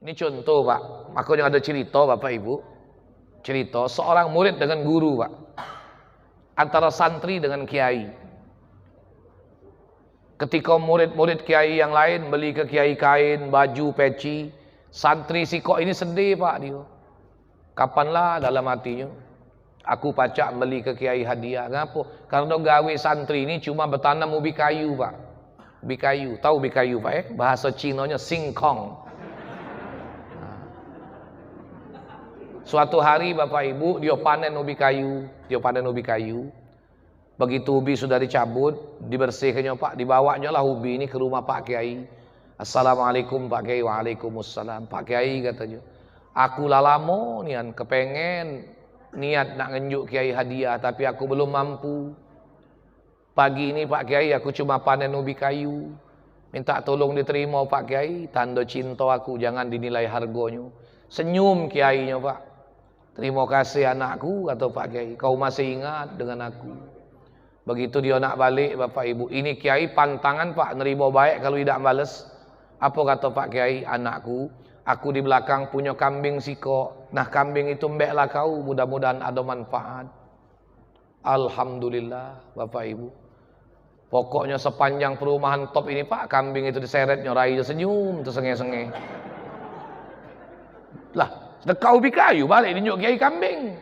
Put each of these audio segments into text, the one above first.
Ini contoh Pak, makanya ada cerita Bapak Ibu. Cerita seorang murid dengan guru Pak. Antara santri dengan kiai. Ketika murid-murid kiai yang lain beli ke kiai kain, baju, peci, santri si kok ini sedih Pak dia. Kapanlah dalam hatinya aku pacak beli ke kiai hadiah. Kenapa? Karena gawe santri ini cuma bertanam ubi kayu Pak. Ubi kayu, tahu ubi kayu Pak Bahasa Cinanya singkong. Suatu hari Bapak Ibu dia panen ubi kayu, Begitu ubi sudah dicabut, dibersihkannya Pak, dibawanya lah ubi ini ke rumah Pak Kiai. Assalamualaikum Pak Kiai. Waalaikumsalam. Pak Kiai katanya, aku lama nian kepengen niat nak ngenjuk Kiai hadiah tapi aku belum mampu. Pagi ini Pak Kiai aku cuma panen ubi kayu. Minta tolong diterima Pak Kiai, tanda cinta aku, jangan dinilai harganya. Senyum kiainya Pak. Terima kasih anakku, kata Pak Kiai, kau masih ingat dengan aku. Begitu dia nak balik Bapak Ibu, ini Kiai pantangan Pak, nerima baik kalau tidak bales. Apa kata Pak Kiai? Anakku, aku di belakang punya kambing siko. Nah kambing itu mbeklah kau, mudah-mudahan ada manfaat. Alhamdulillah Bapak Ibu. Pokoknya sepanjang perumahan top ini Pak, kambing itu diseret nyorai senyum, tersenge-senge. Lah, sedekah ubi kayu balik dinyuk Kiai kambing.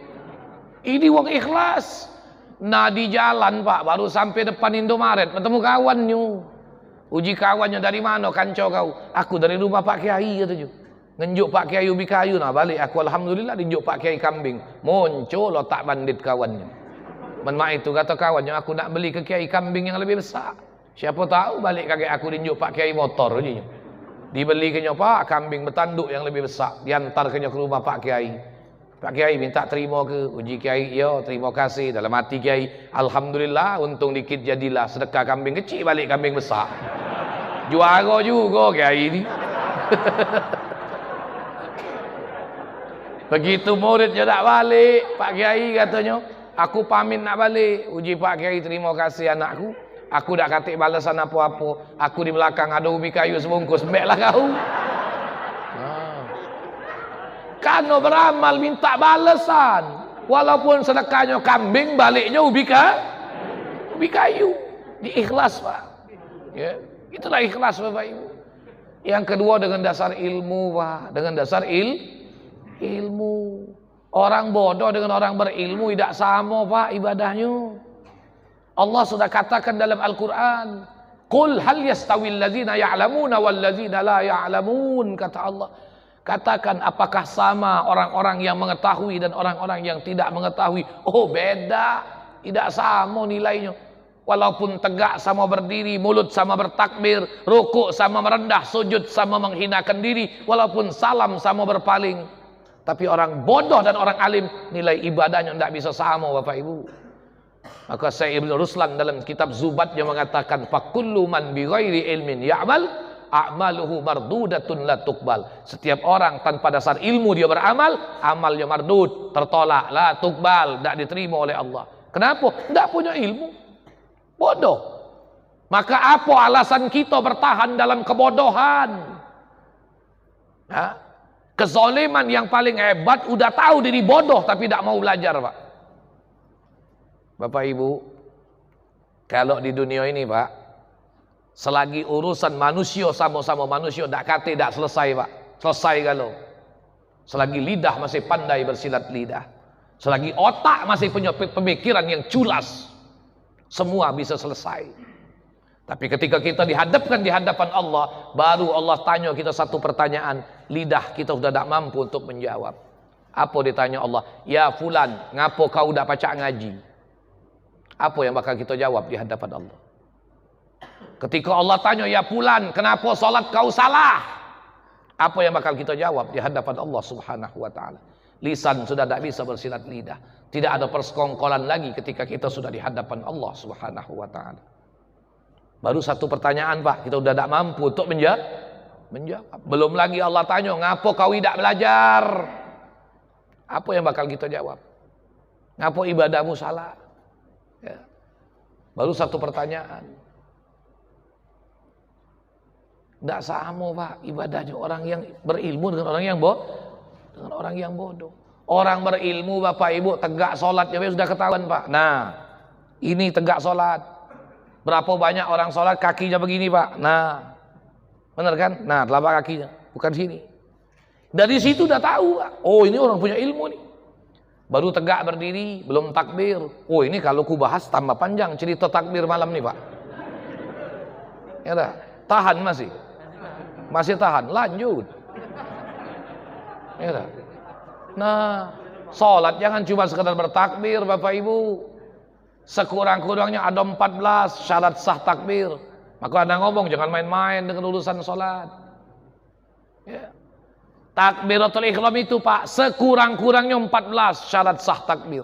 Ini wong ikhlas. Nah di jalan Pak, baru sampai depan Indomaret, bertemu kawannya. Uji kawannya dari mana kanco kau? Aku dari rumah Pak Kiai katanya. Ngenjuk Pak Kiai ubi kayu, nah balik aku alhamdulillah dinyuk Pak Kiai kambing. Muncul otak bandit kawannya. Menmak itu kata kawannya, aku nak beli ke Kiai kambing yang lebih besar. Siapa tahu balik kakek aku dinyuk Pak Kiai motor aja. Dibeli kenya Pak kambing bertanduk yang lebih besar, diantar kenya ke rumah Pak Kiai. Pak Kiai minta terima ke uji Kiai, ya terima kasih. Dalam hati Kiai, alhamdulillah untung dikit jadilah sedekah kambing kecil balik kambing besar. Juara juga Kiai ini. Begitu muridnya nak balik, Pak Kiai katanya, aku pamit nak balik. Uji Pak Kiai, terima kasih anakku. Aku tak katik balasan apa-apa. Aku di belakang ada ubi kayu sebungkus, mbeklah kau. Karena beramal minta balasan. Walaupun sedekahnya kambing, baliknya ubi kayu. Diikhlas Pak. Ya, itulah ikhlas Bapak Ibu. Yang kedua dengan dasar ilmu Pak. Dengan dasar ilmu. Orang bodoh dengan orang berilmu tidak sama Pak ibadahnya. Allah sudah katakan dalam Al-Quran, Qul hal yastawil ladzina ya'lamuna wal ladzina la ya'lamun, kata Allah. Katakan apakah sama orang-orang yang mengetahui dan orang-orang yang tidak mengetahui? Oh beda, tidak sama nilainya. Walaupun tegak sama berdiri, mulut sama bertakbir, rukuk sama merendah, sujud sama menghinakan diri, walaupun salam sama berpaling. Tapi orang bodoh dan orang alim nilai ibadahnya tidak bisa sama Bapak Ibu. Maka Syekh Ibn Ruslan dalam kitab Zubatnya mengatakan, fakullu man bi ghairi ilmin ya'mal a'maluhu mardudatun la tuqbal. Setiap orang tanpa dasar ilmu dia beramal, amalnya mardud, tertolak, la tuqbal, tidak diterima oleh Allah. Kenapa? Tidak punya ilmu, bodoh. Maka apa alasan kita bertahan dalam kebodohan? Kezaliman yang paling hebat, udah tahu diri bodoh tapi tidak mau belajar Pak. Bapak Ibu, kalau di dunia ini Pak, selagi urusan manusia sama-sama manusia, tidak kata tidak selesai Pak. Selesai kalau selagi lidah masih pandai bersilat lidah, selagi otak masih punya pemikiran yang culas, semua bisa selesai. Tapi ketika kita dihadapkan di hadapan Allah, baru Allah tanya kita satu pertanyaan, lidah kita sudah tidak mampu untuk menjawab. Apa ditanya Allah? Ya fulan, ngapo kau tidak pacak ngaji? Apa yang bakal kita jawab di hadapan Allah? Ketika Allah tanya, ya fulan, kenapa salat kau salah? Apa yang bakal kita jawab di hadapan Allah Subhanahu wa ta'ala? Lisan sudah tidak bisa bersilat lidah. Tidak ada persekongkolan lagi ketika kita sudah di hadapan Allah Subhanahu wa ta'ala. Baru satu pertanyaan Pak, kita sudah tidak mampu untuk menjawab. Belum lagi Allah tanya, ngapa kau tidak belajar? Apa yang bakal kita jawab? Ngapa ibadahmu salah? Ya. Baru satu pertanyaan. Tidak sama Pak, ibadahnya orang yang berilmu dengan orang yang bodoh. Orang berilmu Bapak Ibu tegak sholat sudah ketahuan Pak. Nah, ini tegak sholat. Berapa banyak orang sholat kakinya begini Pak. Nah, benar kan? Nah, telapak kakinya bukan sini. Dari situ udah tahu Pak. Oh, ini orang punya ilmu nih. Baru tegak berdiri, belum takbir. Oh, ini kalau ku bahas tambah panjang cerita takbir malam nih Pak. Ya dah, tahan masih tahan, lanjut. Ya dah. Nah, sholat jangan cuma sekedar bertakbir Bapak Ibu. Sekurang-kurangnya ada 14 syarat sah takbir. Maka Anda ngomong jangan main-main dengan urusan sholat. Ya. Takbiratul ihram itu Pak, sekurang-kurangnya 14 syarat sah takbir.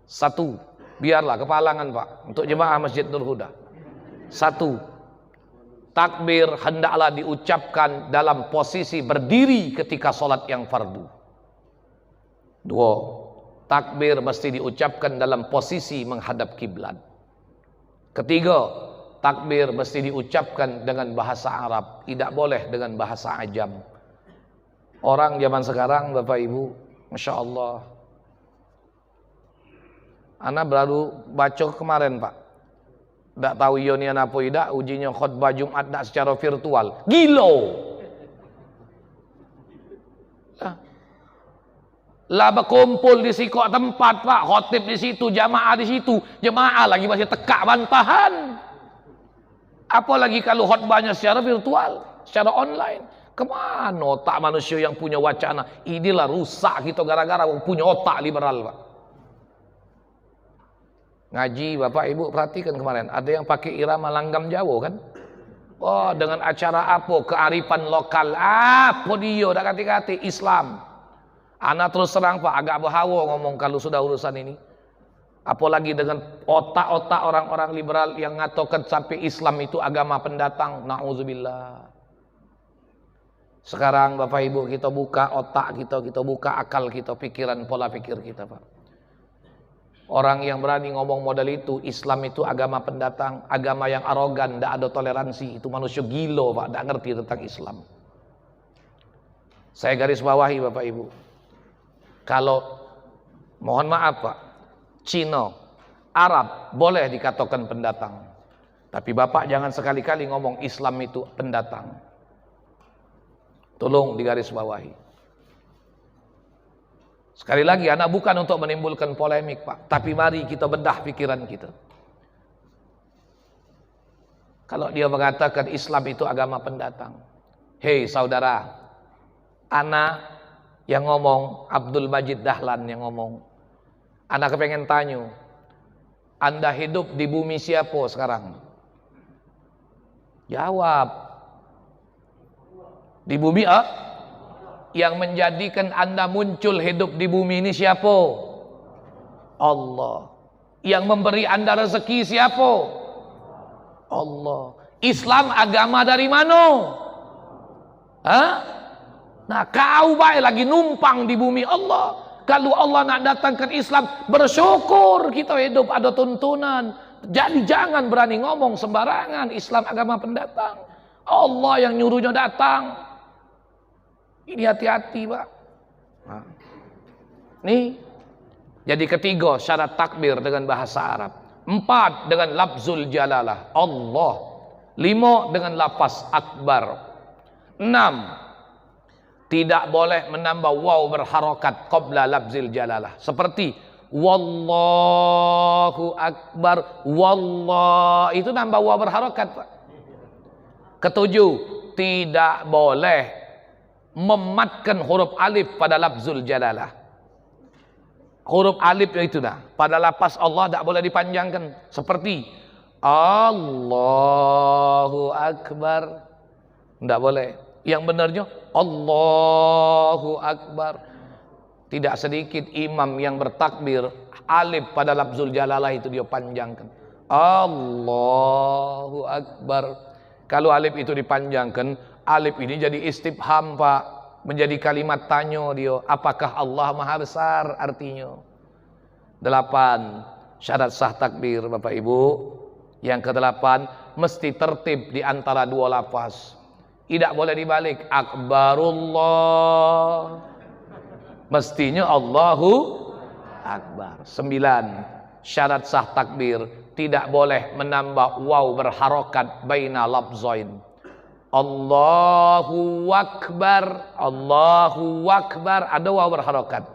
1, biarlah kepalangan Pak, untuk jemaah Masjid Nur Huda. 1, takbir hendaklah diucapkan dalam posisi berdiri ketika sholat yang fardu. 2, takbir mesti diucapkan dalam posisi menghadap kiblat. 3, takbir mesti diucapkan dengan bahasa Arab, tidak boleh dengan bahasa Ajam. Orang zaman sekarang Bapak Ibu, Masya Allah, Ana baru baca kemarin Pak, tidak tahu ionian apa tidak, ujinya khutbah Jumat tidak secara virtual, gilo. Lah berkumpul di sikok tempat Pak, khotib di situ, jamaah di situ, jamaah lagi masih tekak bantahan. Apalagi kalau khutbahnya secara virtual, secara online. Kemana otak manusia yang punya wacana? Inilah rusak kita gara-gara punya otak liberal Pak. Ngaji Bapak Ibu perhatikan kemarin, ada yang pakai irama langgam Jawa kan? Oh, dengan acara apa? Kearifan lokal. Apa dia dah kata-kata Islam. Anak terus terang Pak, agak berhawa ngomong kalau sudah urusan ini. Apalagi dengan otak-otak orang-orang liberal yang ngatakan sampai Islam itu agama pendatang. Na'udzubillah. Sekarang Bapak Ibu kita buka otak kita buka akal kita, pikiran, pola pikir kita Pak. Orang yang berani ngomong model itu, Islam itu agama pendatang, agama yang arogan, tidak ada toleransi, itu manusia gilo Pak, tidak ngerti tentang Islam. Saya garis bawahi Bapak Ibu, kalau mohon maaf Pak, Cina, Arab boleh dikatakan pendatang, tapi Bapak jangan sekali-kali ngomong Islam itu pendatang. Tolong digaris bawahi. Sekali lagi, anak bukan untuk menimbulkan polemik Pak, tapi mari kita bedah pikiran kita. Kalau dia mengatakan Islam itu agama pendatang, hei saudara, anak yang ngomong, Abdul Majid Dahlan yang ngomong, anak kepengen tanya, Anda hidup di bumi siapa sekarang? Jawab, di bumi yang menjadikan Anda muncul hidup di bumi ini siapa? Allah. Yang memberi Anda rezeki siapa? Allah. Islam agama dari mana? Nah, kau baik lagi numpang di bumi Allah. Kalau Allah nak datangkan Islam, bersyukur kita hidup ada tuntunan. Jadi jangan berani ngomong sembarangan Islam agama pendatang. Allah yang nyuruhnya datang. Ini hati-hati Pak. Nah, nih, jadi 3 syarat takbir dengan bahasa Arab, 4 dengan lafzul jalalah Allah, 5 dengan lafaz akbar, 6 tidak boleh menambah waw berharokat qabla lafzil jalalah, seperti wallahu akbar, wallah itu nambah waw berharokat Pak. 7, tidak boleh mematkan huruf alif pada lafzul jalalah. Huruf alif itu dah pada lafaz Allah tak boleh dipanjangkan, seperti Allahu Akbar, tidak boleh. Yang benarnya Allahu Akbar. Tidak sedikit imam yang bertakbir alif pada lafzul jalalah itu dia panjangkan, Allahu Akbar. Kalau alif itu dipanjangkan, alif ini jadi istifham Pak, menjadi kalimat tanya dia, apakah Allah Maha Besar artinya. 8 syarat sah takbir Bapak Ibu, Yang kedelapan, mesti tertib di antara dua lafaz. Tidak boleh dibalik. Akbarullah. Mestinya Allahu Akbar. 9. Syarat sah takbir. Tidak boleh menambah waw berharokat baina lafzain. Allahu Akbar. Allahu Akbar. Ada waw berharokat.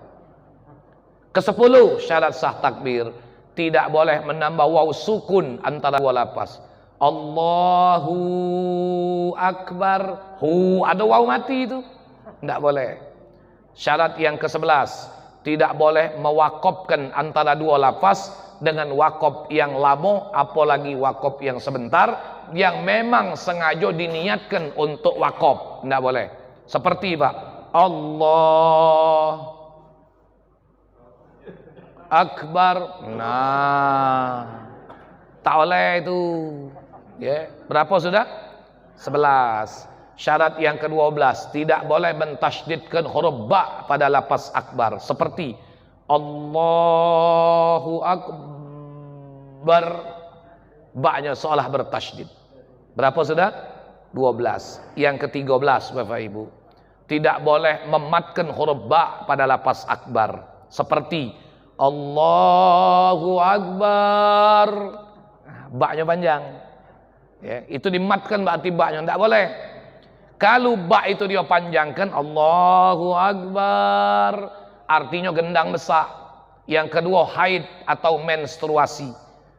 Ke-10 syarat sah takbir. Tidak boleh menambah waw sukun antara dua lafaz. Allahu Akbar. Hu, ada waw mati itu. Tidak boleh. Syarat yang ke-11. Tidak boleh mewakopkan antara dua lafaz dengan wakop yang lama, apalagi wakop yang sebentar, yang memang sengaja diniatkan untuk wakop. Tidak boleh. Seperti Pak, Allah Akbar. Nah, tak boleh itu. Ya, berapa sudah? 11. Syarat yang ke-12, tidak boleh mentasydidkan huruf ba pada lafaz akbar. Seperti Allahu Akbar. Ba-nya seolah bertasydid. Berapa sudah? 12. Yang ke-13 Bapak Ibu, tidak boleh mematkan huruf ba pada lafaz akbar. Seperti Allahu Akbar. Ba-nya panjang. Ya, itu dimatkan berarti ba-nya tidak boleh. Kalau ba itu dia panjangkan Allahu Akbar, artinya gendang besar. Yang kedua haid atau menstruasi.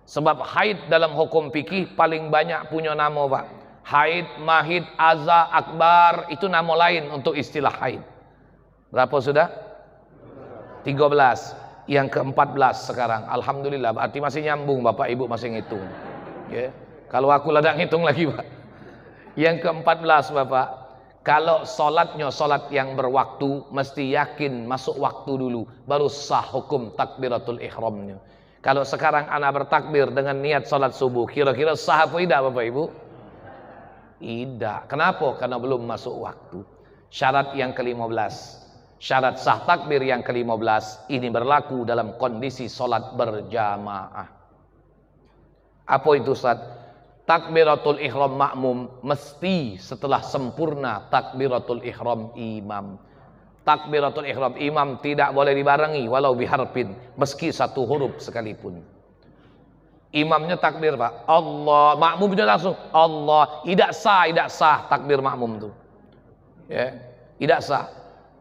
Sebab haid dalam hukum fikih paling banyak punya nama Pak. Haid, mahid, aza, akbar, itu nama lain untuk istilah haid. Berapa sudah? 13. Yang ke-14 sekarang. Alhamdulillah, berarti masih nyambung, Bapak Ibu masih ngitung. Ya. Kalau aku ladak ngitung lagi Pak. Yang ke-14 Bapak, kalau solatnya solat yang berwaktu, mesti yakin masuk waktu dulu, baru sah hukum takbiratul ihramnya. Kalau sekarang anak bertakbir dengan niat solat subuh, kira-kira sah apa tidak Bapak Ibu? Tidak. Kenapa? Karena belum masuk waktu. Syarat yang ke-15. Syarat sah takbir yang ke-15 ini berlaku dalam kondisi solat berjamaah. Apa itu Ustaz? Takbiratul ihram makmum mesti setelah sempurna takbiratul ihram imam. Takbiratul ihram imam tidak boleh dibarengi walau biharfin, meski satu huruf sekalipun. Imamnya takbir Pak, Allah, makmumnya langsung Allah. Tidak sah takbir makmum itu. Ya, tidak sah.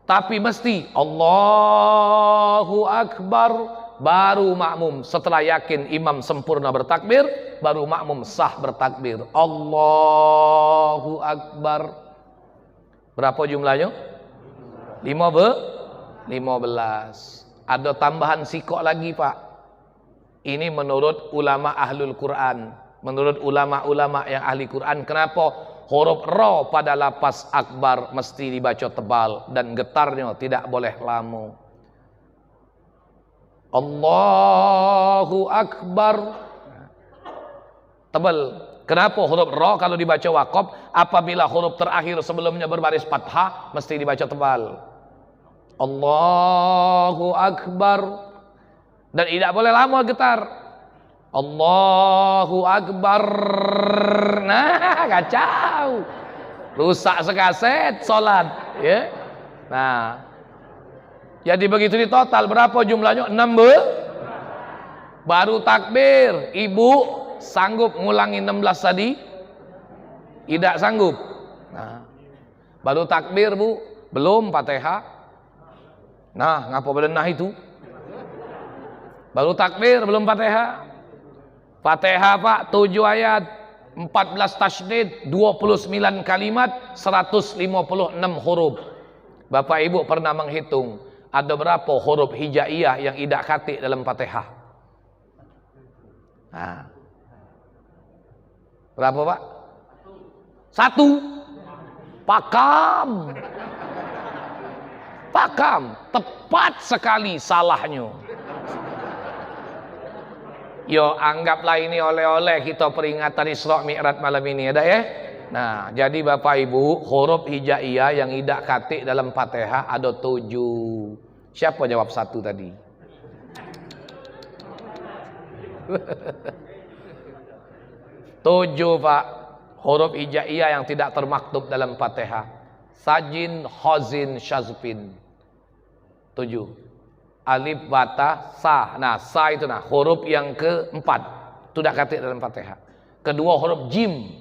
Tapi mesti Allahu Akbar, baru makmum. Setelah yakin imam sempurna bertakbir, baru makmum sah bertakbir. Allahu Akbar. Berapa jumlahnya? 15. Ada tambahan sikok lagi Pak. Ini menurut ulama ahlul Quran, menurut ulama-ulama yang ahli Quran. Kenapa? Huruf ra pada lafaz akbar mesti dibaca tebal dan getarnya tidak boleh lama. Allahu Akbar tebal. Kenapa huruf ra kalau dibaca waqaf? Apabila huruf terakhir sebelumnya berbaris fathah mesti dibaca tebal. Allahu Akbar. Dan tidak boleh lama getar. Allahu Akbar. Nah, kacau. Rusak sekaset salat, ya. Nah. Jadi begitu di total berapa jumlahnya? 6. Baru takbir. Ibu sanggup ngulangi 16 tadi? Tidak sanggup. Nah. Baru takbir, Bu. Belum Fatihah. Nah, ngapa belenah itu? Baru takbir, belum Fatihah. Fatihah Pak, 7 ayat, 14 tasydid, 29 kalimat, 156 huruf. Bapak Ibu pernah menghitung ada berapa huruf hijaiyah yang idak katik dalam Fatihah? Nah. Berapa Pak? 1. Pakam, tepat sekali salahnya. Yo, anggaplah ini oleh-oleh kita peringatan Isra Mi'raj malam ini, ada ya? Nah, jadi Bapak Ibu, huruf hijaiyah yang idak katik dalam Fatihah ada 7. Siapa jawab 1 tadi? 7 Pak, huruf hijaiyah yang tidak termaktub dalam Fatihah. Sajin, khazin, syazfin. 7. Alif, bata, sa. Nah, sa itu huruf yang keempat. Itu tidak katik dalam Fatihah. Kedua huruf jim.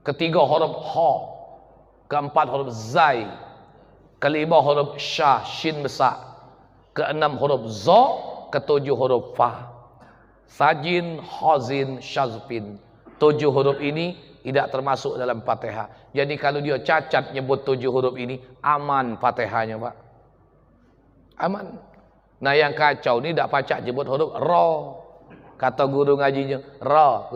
Ketiga huruf ha. Keempat huruf zai. Kelima huruf sya, shin besar. Keenam huruf zo. Ketujuh huruf fa. Sajin, khazin, syazfin. 7 huruf ini tidak termasuk dalam Fatihah. Jadi kalau dia cacat nyebut 7 huruf ini, aman Fatihahnya Pak. Aman. Nah yang kacau ni tak pacak nyebut huruf ra. Kata guru ngajinya, ra.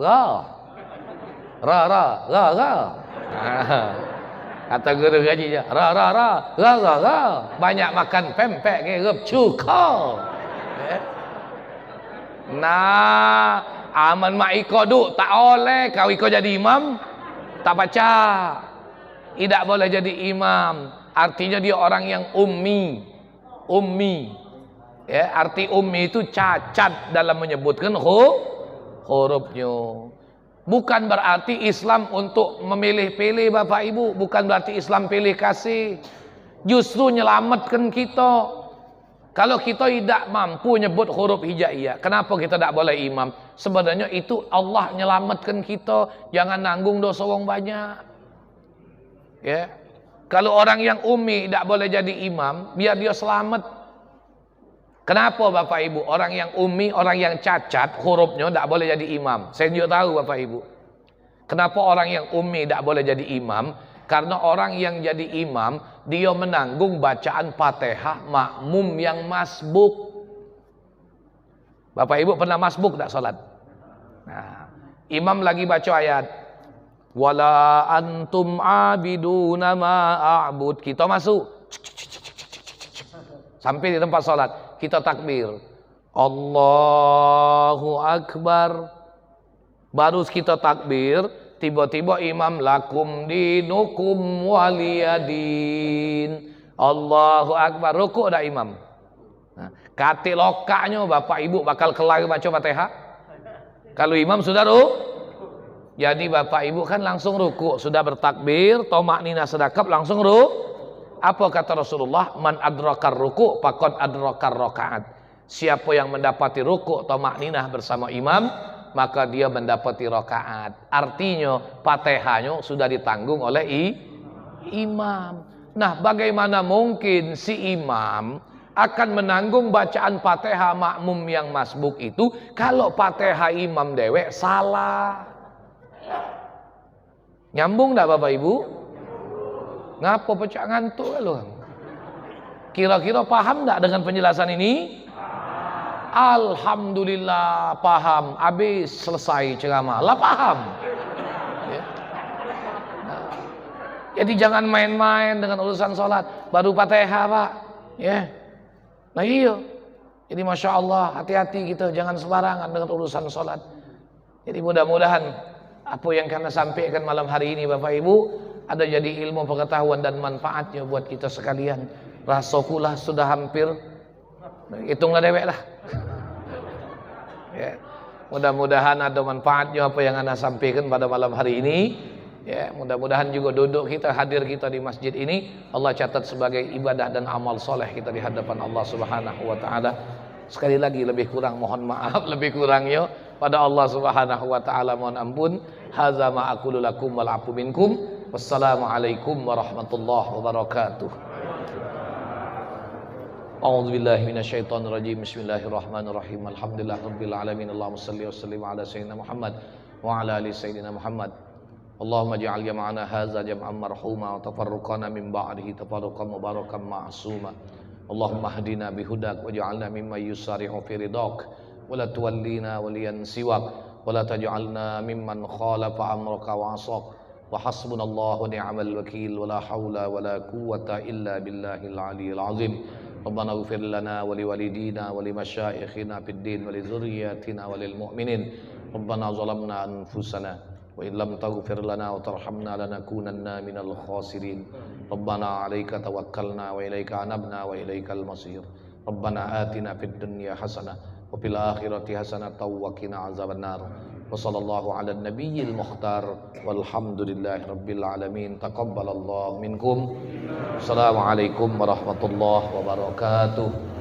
Kata guru ngajinya, ra. Banyak makan pempek ke rup cuka. Nah, aman mak iko duk tak oleh kau iko jadi imam, tak baca. Tidak boleh jadi imam. Artinya dia orang yang ummi. Ya, arti ummi itu cacat dalam menyebutkan hurufnya. Bukan berarti Islam untuk memilih-pilih Bapak Ibu, bukan berarti Islam pilih kasih. Justru menyelamatkan kita. Kalau kita tidak mampu nyebut huruf hijaiyah, kenapa kita tidak boleh imam? Sebenarnya itu Allah menyelamatkan kita, jangan nanggung dosa orang banyak. Ya. Kalau orang yang ummi tidak boleh jadi imam, biar dia selamat. Kenapa Bapak Ibu? Orang yang ummi, orang yang cacat hurufnya tidak boleh jadi imam. Saya juga tahu Bapak Ibu. Kenapa orang yang ummi tidak boleh jadi imam? Karena orang yang jadi imam, dia menanggung bacaan Fatihah makmum yang masbuk. Bapak Ibu pernah masbuk tak salat? Nah, imam lagi baca ayat wala antum abiduna ma a'bud. Kita masuk. Sampai di tempat salat, kita takbir. Allahu Akbar. Baru kita takbir, tiba-tiba imam lakum dinukum waliyadin. Allahu Akbar. Rukuk dah imam. Nah, kati lokaknya Bapak Ibu bakal kelar baca Fatihah. Kalau imam sudah jadi Bapak Ibu kan langsung rukuk, sudah bertakbir, tomak nina sedakap langsung rukuk. Apa kata Rasulullah? Man adrakar ruku' faqad adrakar rakaat. Siapa yang mendapati rukuk atau makninah bersama imam, maka dia mendapati rakaat. Artinya Fatihahnya sudah ditanggung oleh imam. Nah, bagaimana mungkin si imam akan menanggung bacaan Fatihah makmum yang masbuk itu kalau Fatihah imam dewek salah? Nyambung tak Bapak Ibu? Ngapa pecah ngantuk lu? Kira-kira paham tak dengan penjelasan ini? Alhamdulillah paham. Habis selesai ceramah lah paham. Ya. Nah, jadi jangan main-main dengan urusan sholat. Baru Fatihah Pak. Ya. Nah iya. Jadi Masya Allah hati-hati kita, jangan sembarangan dengan urusan sholat. Jadi mudah-mudahan apa yang kami sampaikan malam hari ini Bapak Ibu ada jadi ilmu pengetahuan dan manfaatnya buat kita sekalian. Rasakulah sudah hampir, hitunglah dewek lah. Ya, mudah-mudahan ada manfaatnya apa yang anda sampaikan pada malam hari ini. Ya, mudah-mudahan juga duduk kita, hadir kita di masjid ini Allah catat sebagai ibadah dan amal soleh kita di hadapan Allah Subhanahu wa taala. Sekali lagi lebih kurang mohon maaf, lebih kurangnya pada Allah Subhanahu wa taala mohon ampun. Hadza ma aqulu lakum wal afu minkum. Wassalamualaikum warahmatullahi wabarakatuh. A'udzu billahi minasyaitonir rajim. Bismillahirrahmanirrahim. Alhamdulillahirabbil alamin. Allahumma shalli wa sallim ala sayyidina Muhammad wa ala ali sayyidina Muhammad. Allahumma ij'al jam'ana hadza jam'an marhuma wa tafarruqana min ba'dihi tafarruqan mubarakan ma'suma. Allahumma hdina bihudak waj'alna mimman yusari'u fi ridak wa la tuwallina waliyan siwak wa la taj'alna mimman khalafa amraka wa 'asak. Wa hasbunallahu ni'mal wakil wa la haula wa la quwwata illa billahil aliyyil azim. Rabbana ighfir lana wa liwalidina wa limasyayikhina fid din wa li dzurriyyatina wa lil mu'minin. Rabbana zalamna anfusana wa in lam taghfir lana wa tarhamna lanakunanna minal khasirin. Rabbana 'alaika tawakkalna wa ilaika anabna wa ilaikal masir. Rabbana atina fid dunya hasanah wa fil akhirati hasanah wa qina azabannar. Wassallallahu ala nabiyyil mukhtar walhamdulillahi rabbil alamin. Taqabbalallahu minkum. Assalamualaikum warahmatullahi wabarakatuh.